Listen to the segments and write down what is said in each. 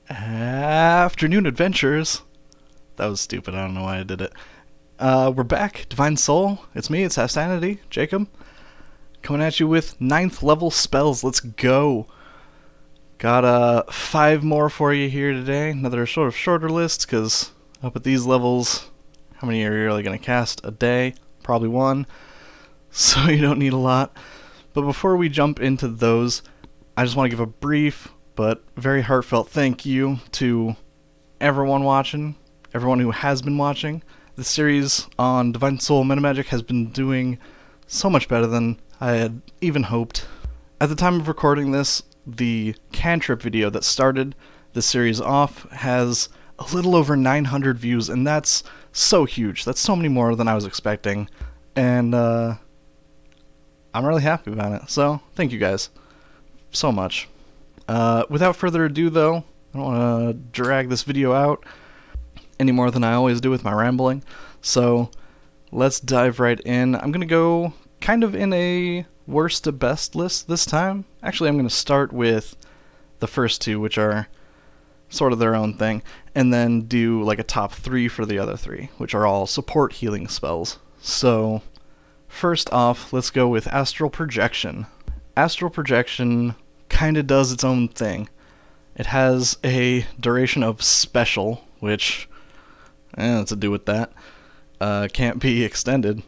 Afternoon adventures. That was stupid. I don't know why I did it. We're back. Divine Soul. It's me. It's Half Sanity. Jacob. Coming at you with 9th level spells. Let's go. Got 5 more for you here today. Another sort of shorter list because up at these levels, how many are you really going to cast a day? Probably 1. So you don't need a lot. But before we jump into those, I just want to give a brief but very heartfelt thank you to everyone watching, everyone who has been watching. The series on Divine Soul Metamagic has been doing so much better than I had even hoped. At the time of recording this, the cantrip video that started the series off has a little over 900 views, and that's so huge. That's so many more than I was expecting, and I'm really happy about it. So, thank you guys so much. Without further ado, though, I don't want to drag this video out any more than I always do with my rambling, so let's dive right in. I'm going to go kind of in a worst to best list this time. Actually, I'm going to start with the first 2, which are sort of their own thing, and then do like a top 3 for the other 3, which are all support healing spells. So, first off, let's go with Astral Projection. Astral Projection kind of does its own thing. It has a duration of special, which, it's to do with that. Can't be extended.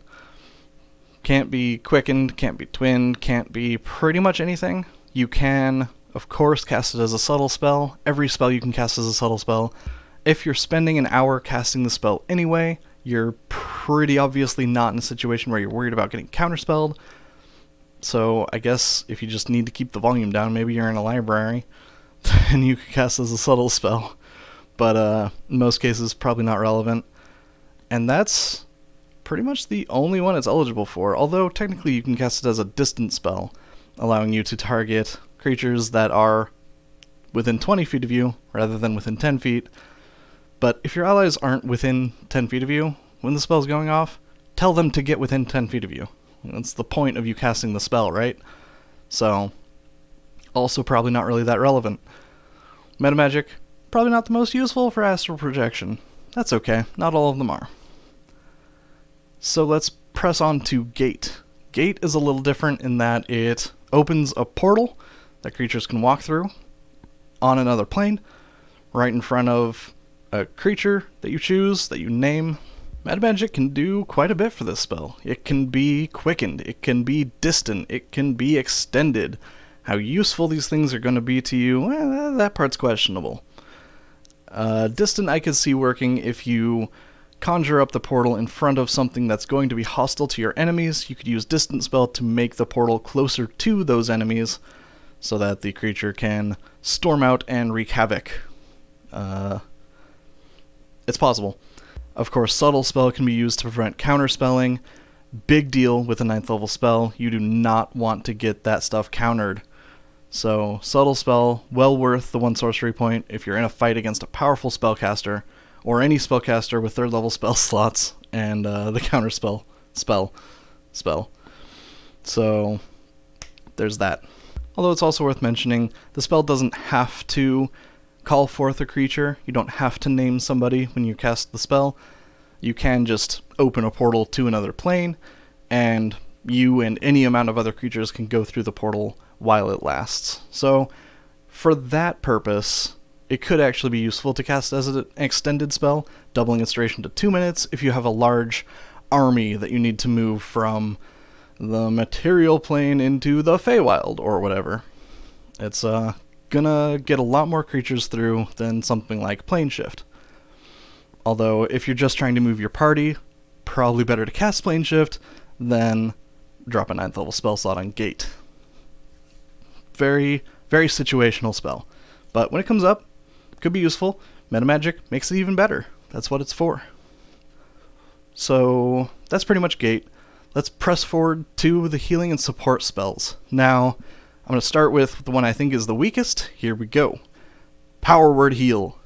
Can't be quickened, can't be twinned, can't be pretty much anything. You can, of course, cast it as a subtle spell. Every spell you can cast as a subtle spell. If you're spending an hour casting the spell anyway, you're pretty obviously not in a situation where you're worried about getting counterspelled. So I guess if you just need to keep the volume down, maybe you're in a library, then you could cast as a subtle spell. But in most cases, probably not relevant. And that's pretty much the only one it's eligible for, although technically you can cast it as a distant spell, allowing you to target creatures that are within 20 feet of you, rather than within 10 feet. But if your allies aren't within 10 feet of you, when the spell's going off, tell them to get within 10 feet of you. That's the point of you casting the spell, right? So, also probably not really that relevant. Metamagic, probably not the most useful for Astral Projection. That's okay, not all of them are. So let's press on to Gate. Gate is a little different in that it opens a portal that creatures can walk through on another plane, right in front of a creature that you choose, that you name. Metamagic can do quite a bit for this spell. It can be quickened, it can be distant, it can be extended. How useful these things are going to be to you, well, that part's questionable. Distant I could see working if you conjure up the portal in front of something that's going to be hostile to your enemies. You could use Distant Spell to make the portal closer to those enemies so that the creature can storm out and wreak havoc. It's possible. Of course, Subtle Spell can be used to prevent counterspelling. Big deal with a 9th level spell. You do not want to get that stuff countered. So, Subtle Spell, well worth the 1 sorcery point if you're in a fight against a powerful spellcaster, or any spellcaster with 3rd level spell slots, and the counterspell spell. So, there's that. Although it's also worth mentioning, the spell doesn't have to call forth a creature. You don't have to name somebody when you cast the spell. You can just open a portal to another plane, and you and any amount of other creatures can go through the portal while it lasts. So, for that purpose, it could actually be useful to cast as an extended spell, doubling its duration to 2 minutes if you have a large army that you need to move from the material plane into the Feywild, or whatever. It's gonna get a lot more creatures through than something like Plane Shift. Although, if you're just trying to move your party, probably better to cast Plane Shift than drop a 9th level spell slot on Gate. Very, very situational spell. But when it comes up, it could be useful. Metamagic makes it even better. That's what it's for. So, that's pretty much Gate. Let's press forward to the healing and support spells. Now, I'm going to start with the one I think is the weakest. Here we go. Power Word Heal.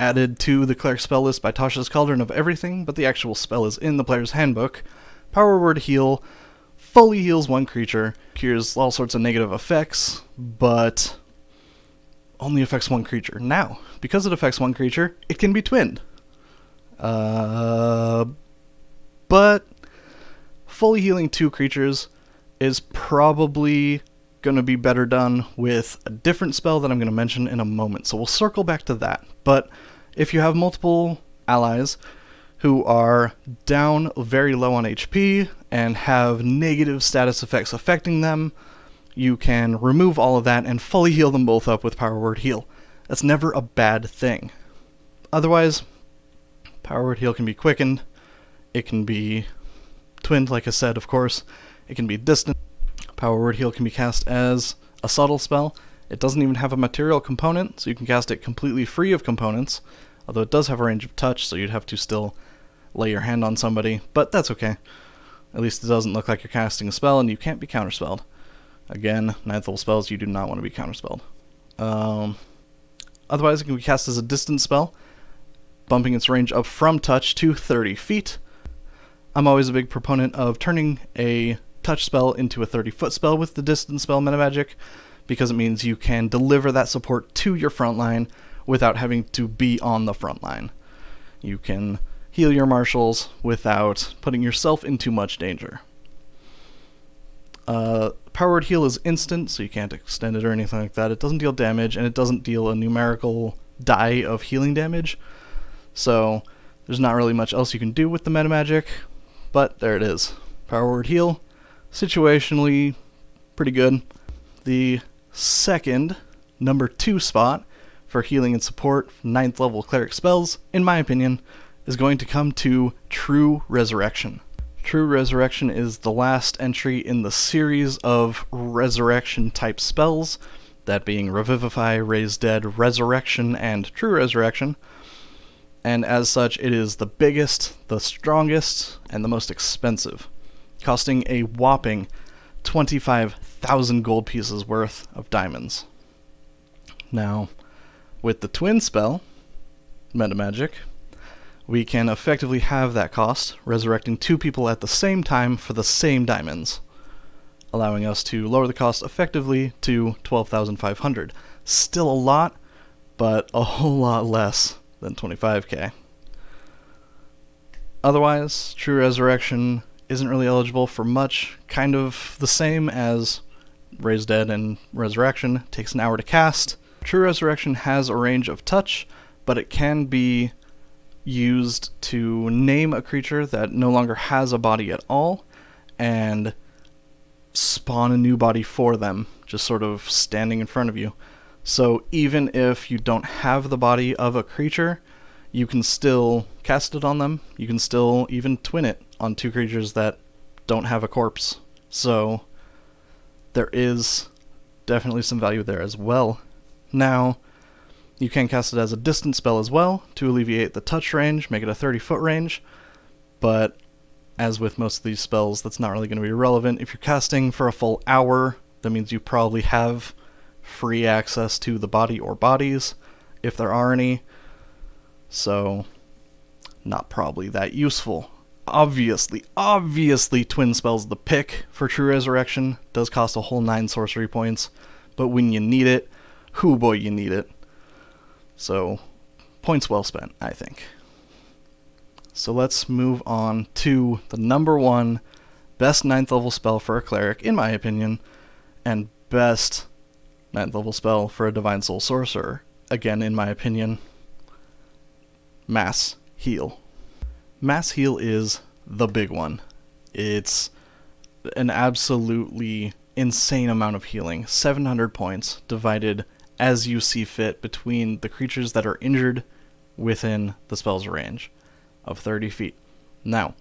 Added to the Cleric spell list by Tasha's Cauldron of Everything, but the actual spell is in the player's handbook. Power Word Heal fully heals one creature, cures all sorts of negative effects, but only affects one creature. Now, because it affects one creature, it can be twinned. But fully healing 2 creatures is probably going to be better done with a different spell that I'm going to mention in a moment. So we'll circle back to that. But if you have multiple allies who are down very low on HP and have negative status effects affecting them, you can remove all of that and fully heal them both up with Power Word Heal. That's never a bad thing. Otherwise, Power Word Heal can be quickened, it can be twinned, like I said, of course, it can be distant. Power Word Heal can be cast as a subtle spell. It doesn't even have a material component, so you can cast it completely free of components, although it does have a range of touch, so you'd have to still lay your hand on somebody, but that's okay. At least it doesn't look like you're casting a spell, and you can't be counterspelled. Again, 9th level spells, you do not want to be counterspelled. Otherwise, it can be cast as a distance spell, bumping its range up from touch to 30 feet. I'm always a big proponent of turning a touch spell into a 30-foot spell with the distance spell metamagic, because it means you can deliver that support to your front line without having to be on the front line. You can heal your marshals without putting yourself in too much danger. Power Word Heal is instant, so you can't extend it or anything like that. It doesn't deal damage, and it doesn't deal a numerical die of healing damage, so there's not really much else you can do with the metamagic, but there it is. Power Word Heal, situationally pretty good. The second, number 2 spot for healing and support 9th level cleric spells, in my opinion, is going to come to True Resurrection. True Resurrection is the last entry in the series of resurrection type spells, that being Revivify, Raise Dead, Resurrection, and True Resurrection, and as such it is the biggest, the strongest, and the most expensive, costing a whopping 25,000 gold pieces worth of diamonds. Now, with the twin spell, metamagic, we can effectively have that cost, resurrecting 2 people at the same time for the same diamonds, allowing us to lower the cost effectively to 12,500. Still a lot, but a whole lot less than 25k. Otherwise, True Resurrection isn't really eligible for much, kind of the same as Raise Dead and Resurrection. Takes an hour to cast. True Resurrection has a range of touch, but it can be used to name a creature that no longer has a body at all and spawn a new body for them, just sort of standing in front of you. So even if you don't have the body of a creature, you can still cast it on them. You can still even twin it on 2 creatures that don't have a corpse. So there is definitely some value there as well. Now, you can cast it as a distance spell as well to alleviate the touch range, make it a 30-foot range, but as with most of these spells, that's not really going to be relevant. If you're casting for a full hour, that means you probably have free access to the body or bodies, if there are any, so not probably that useful. Obviously, twin spell's the pick for True Resurrection. Does cost a whole 9 sorcery points, but when you need it, hoo boy, you need it. So, points well spent, I think. So let's move on to the number 1 best 9th level spell for a cleric, in my opinion, and best 9th level spell for a Divine Soul Sorcerer, again in my opinion, Mass Heal. Mass Heal is the big one. It's an absolutely insane amount of healing, 700 points divided as you see fit between the creatures that are injured within the spell's range of 30 feet. Now,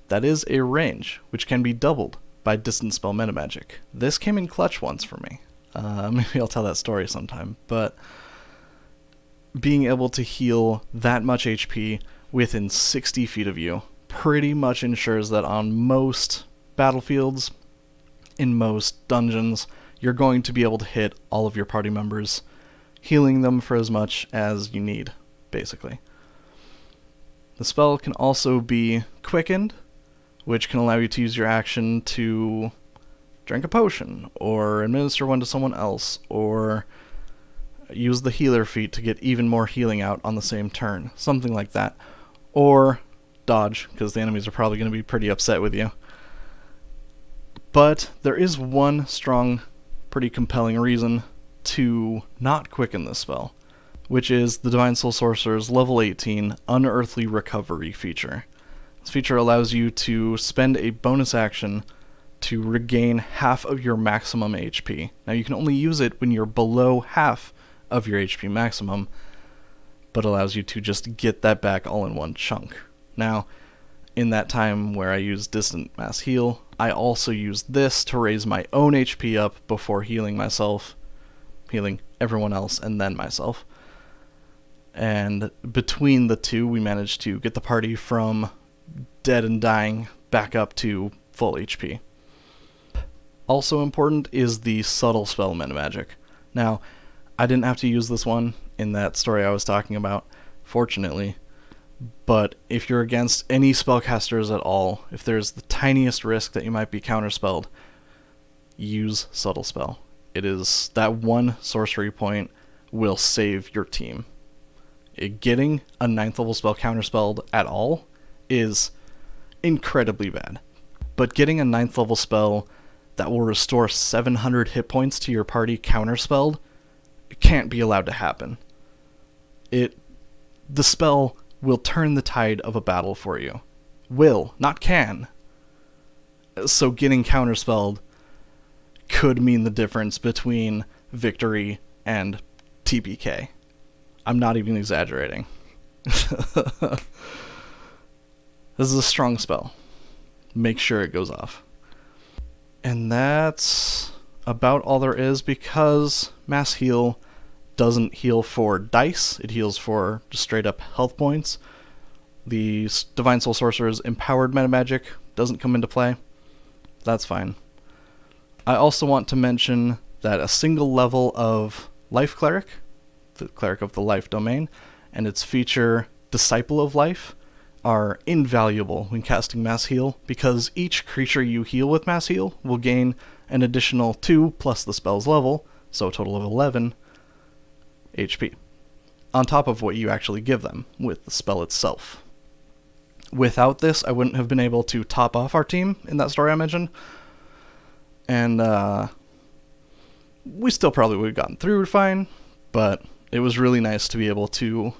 that is a range which can be doubled by distance spell metamagic. This came in clutch once for me. Maybe I'll tell that story sometime, but being able to heal that much HP within 60 feet of you pretty much ensures that on most battlefields, in most dungeons, you're going to be able to hit all of your party members, healing them for as much as you need, basically. The spell can also be quickened, which can allow you to use your action to drink a potion, or administer one to someone else, or use the healer feat to get even more healing out on the same turn, something like that. Or dodge, because the enemies are probably going to be pretty upset with you. But there is one strong, pretty compelling reason to not quicken this spell, which is the Divine Soul Sorcerer's level 18 Unearthly Recovery feature. This feature allows you to spend a bonus action to regain half of your maximum HP. Now you can only use it when you're below half of your HP maximum, but allows you to just get that back all in one chunk. Now, in that time where I used Distant Mass Heal, I also used this to raise my own HP up before healing myself, healing everyone else, and then myself. And between the two, we managed to get the party from dead and dying back up to full HP. Also important is the subtle spell metamagic. Now, I didn't have to use this one in that story I was talking about, fortunately, but if you're against any spellcasters at all, if there's the tiniest risk that you might be counterspelled, use subtle spell. It is that one sorcery point will save your team. Getting a 9th level spell counterspelled at all is incredibly bad, but getting a 9th level spell that will restore 700 hit points to your party counterspelled can't be allowed to happen. The spell will turn the tide of a battle for you. Will, not can. So getting counterspelled could mean the difference between victory and TPK. I'm not even exaggerating. This is a strong spell. Make sure it goes off. And that's about all there is, because Mass Heal doesn't heal for dice, it heals for just straight up health points. The Divine Soul Sorcerer's Empowered Metamagic doesn't come into play. That's fine. I also want to mention that a single level of Life Cleric, the Cleric of the Life domain, and its feature Disciple of Life are invaluable when casting Mass Heal, because each creature you heal with Mass Heal will gain an additional 2 plus the spell's level, so a total of 11 HP, on top of what you actually give them with the spell itself. Without this, I wouldn't have been able to top off our team in that story I mentioned, and we still probably would have gotten through fine, but it was really nice to be able to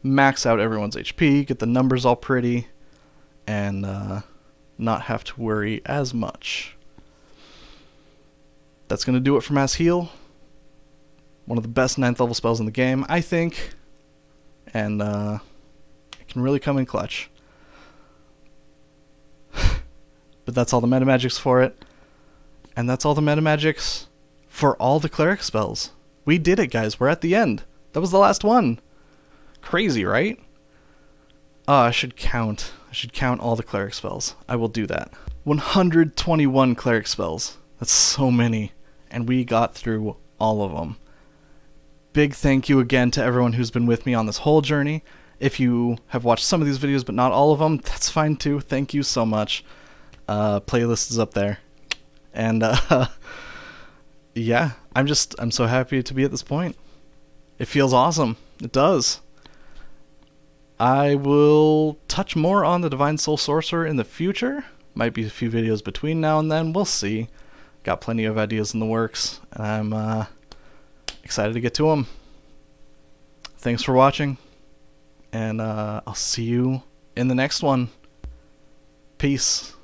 max out everyone's HP, get the numbers all pretty, and not have to worry as much. That's going to do it for Mass Heal. One of the best 9th level spells in the game, I think, and it can really come in clutch. But that's all the metamagics for it, and that's all the metamagics for all the Cleric spells. We did it, guys. We're at the end. That was the last one. Crazy, right? Oh, I should count all the Cleric spells. I will do that. 121 Cleric spells. That's so many. And we got through all of them. Big thank you again to everyone who's been with me on this whole journey. If you have watched some of these videos but not all of them, that's fine too. Thank you so much. Playlist is up there. And yeah, I'm so happy to be at this point. It feels awesome. It does. I will touch more on the Divine Soul Sorcerer in the future. Might be a few videos between now and then. We'll see. Got plenty of ideas in the works, and I'm excited to get to them. Thanks for watching, and I'll see you in the next one. Peace.